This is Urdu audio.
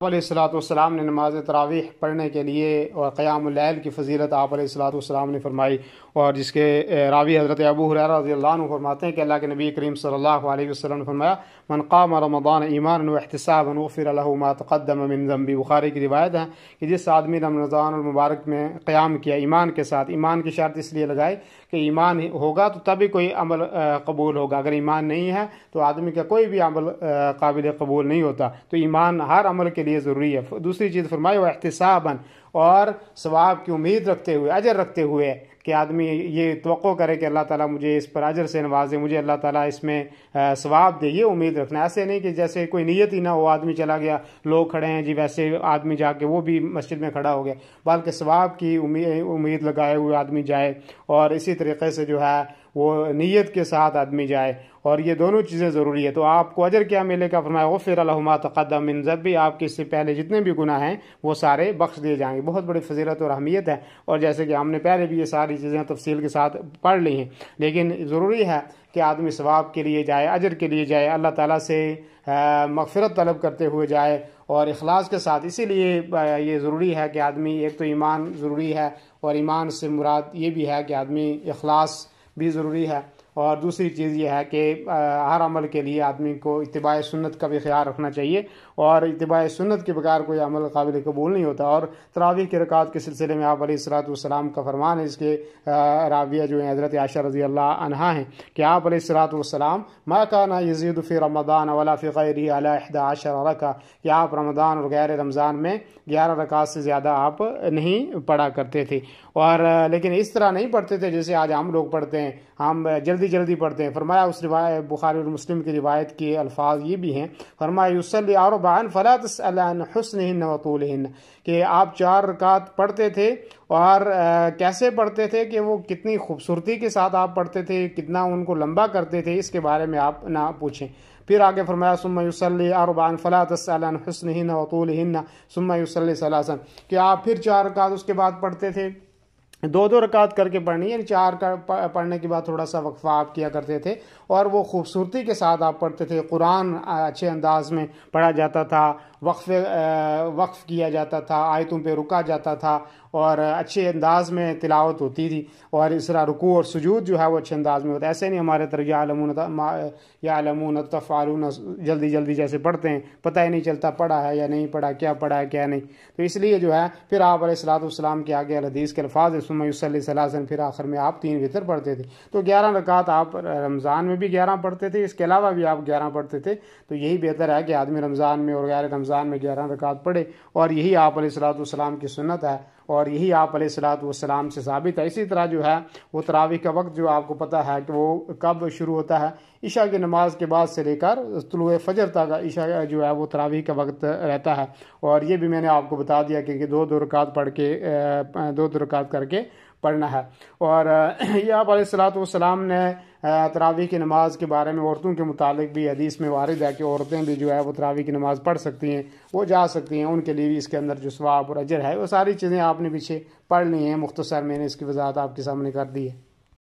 علیہ الصلوۃ والسلام نے نماز تراویح پڑھنے کے لیے اور قیام اللیل کی فضیلت آپ علیہ الصلوۃ والسلام نے فرمائی، اور جس کے راوی حضرت ابو ہریرہ رضی اللہ عنہ فرماتے ہیں کہ اللہ کے نبی کریم صلی اللہ علیہ وسلم نے فرمایا من قام رمضان ایمانا واحتسابا غفر له ما تقدم من ذنبه۔ بخاری کی روایت ہے کہ جس آدمی نے رمضان المبارک میں قیام کیا ایمان کے ساتھ، ایمان کی شرط اس لیے لگائی کہ ایمان ہوگا تو تبھی کوئی عمل قبول ہوگا، اگر ایمان نہیں ہے تو آدمی کا کوئی بھی عمل قابل قبول نہیں ہوتا، تو ایمان ہر عمل کے لیے ضروری ہے۔ دوسری چیز فرمائی وہ احتساباً، اور ثواب کی امید رکھتے ہوئے، اجر رکھتے ہوئے، کہ آدمی یہ توقع کرے کہ اللہ تعالیٰ مجھے اس پر اجر سے نوازے، مجھے اللہ تعالیٰ اس میں ثواب دے، یہ امید رکھنا۔ ایسے نہیں کہ جیسے کوئی نیت ہی نہ ہو، آدمی چلا گیا، لوگ کھڑے ہیں جی ویسے آدمی جا کے وہ بھی مسجد میں کھڑا ہو گیا، بلکہ ثواب کی امید لگائے ہوئے آدمی جائے، اور اسی طریقے سے جو ہے وہ نیت کے ساتھ آدمی جائے، اور یہ دونوں چیزیں ضروری ہے۔ تو آپ کو اجر کیا ملے گا؟ فرمایا غفر له ما تقدم من ذنبه، آپ کے اس سے پہلے جتنے بھی گناہ ہیں وہ سارے بخش دیے جائیں گے۔ بہت بڑی فضیلت اور اہمیت ہے، اور جیسے کہ ہم نے پہلے بھی یہ ساری چیزیں تفصیل کے ساتھ پڑھ لی ہیں، لیکن ضروری ہے کہ آدمی ثواب کے لیے جائے، اجر کے لیے جائے، اللہ تعالیٰ سے مغفرت طلب کرتے ہوئے جائے اور اخلاص کے ساتھ۔ اسی لیے یہ ضروری ہے کہ آدمی، ایک تو ایمان ضروری ہے، اور ایمان سے مراد یہ بھی ہے کہ آدمی اخلاص بھی ضروری ہے، اور دوسری چیز یہ ہے کہ ہر عمل کے لیے آدمی کو اتباع سنت کا بھی خیال رکھنا چاہیے، اور اتباع سنت کے بغیر کوئی عمل قابل قبول نہیں ہوتا۔ اور تراویح کی رکعات کے سلسلے میں آپ علیہ الصلوۃ والسلام کا فرمان ہے، اس کے راویہ جو ہیں حضرت عائشہ رضی اللہ عنہا ہیں، کہ آپ علیہ الصلوۃ والسلام ما کان یزید فی رمضان ولا فی غیرہ علی 11 رکعہ، کہ آپ رمضان اور غیر رمضان میں 11 رکعات سے زیادہ آپ نہیں پڑھا کرتے تھے، اور لیکن اس طرح نہیں پڑھتے تھے جیسے آج ہم لوگ پڑھتے ہیں، ہم جلدی پڑھتے ہیں۔ فرمایا اس روایت بخاری اور مسلم کی روایت کے الفاظ یہ بھی ہیں، فرمایا یصلی اربعا فلا تسأل عن حسنہن وطولہن، کہ آپ 4 رکعت پڑھتے تھے، اور کیسے پڑھتے تھے، کہ وہ کتنی خوبصورتی کے ساتھ آپ پڑھتے تھے، کتنا ان کو لمبا کرتے تھے، اس کے بارے میں آپ نہ پوچھیں۔ پھر آگے فرمایا ثم یصلی اربعا فلا تسأل عن حسنہن وطولہن ثم یصلی ثلاثا، کہ آپ پھر 4 رکعت اس کے بعد پڑھتے تھے، 2 رکعت کر کے پڑھنی، یعنی 4 پڑھنے کے بعد تھوڑا سا وقفہ آپ کیا کرتے تھے، اور وہ خوبصورتی کے ساتھ آپ پڑھتے تھے، قرآن اچھے انداز میں پڑھا جاتا تھا، وقف کیا جاتا تھا، آیتوں پہ رکا جاتا تھا، اور اچھے انداز میں تلاوت ہوتی تھی، اور اس طرح رکوع اور سجود جو ہے وہ اچھے انداز میں ہوتا ہے۔ ایسے نہیں ہمارے طرح یعلمون تفعلون جلدی جیسے پڑھتے ہیں، پتہ ہی نہیں چلتا پڑھا ہے یا نہیں پڑھا، کیا پڑھا ہے کیا نہیں۔ تو اس لیے جو ہے پھر آپ علیہ الصلوۃ والسلام کے آگے الحدیث کے الفاظ ثم یصلی ثلاثا، پھر آخر میں آپ 3 وتر پڑھتے تھے۔ تو 11 رکعت آپ رمضان میں بھی 11 پڑھتے تھے، اس کے علاوہ بھی آپ 11 پڑھتے تھے۔ تو یہی بہتر ہے کہ آدمی رمضان میں اور غیر رمضان میں 11 رکعت پڑھے، اور یہی آپ علیہ الصلوۃ والسلام کی سنت ہے، اور یہی آپ علیہ الصلوۃ والسلام سے ثابت ہے۔ اسی طرح جو ہے وہ تراویح کا وقت جو آپ کو پتہ ہے کہ وہ کب شروع ہوتا ہے، عشاء کی نماز کے بعد سے لے کر طلوع فجر تک عشاء جو ہے وہ تراویح کا وقت رہتا ہے، اور یہ بھی میں نے آپ کو بتا دیا کہ 2 رکعت پڑھ کے 2 رکعت کر کے پڑھنا ہے۔ اور یہ آپ علیہ الصلوۃ والسلام نے تراویح کی نماز کے بارے میں عورتوں کے متعلق بھی حدیث میں وارد ہے کہ عورتیں بھی جو ہے وہ تراویح کی نماز پڑھ سکتی ہیں، وہ جا سکتی ہیں، ان کے لیے بھی اس کے اندر جو ثواب اور اجر ہے وہ ساری چیزیں آپ نے پیچھے پڑھ لی ہیں، مختصر میں نے اس کی وضاحت آپ کے سامنے کر دی ہے۔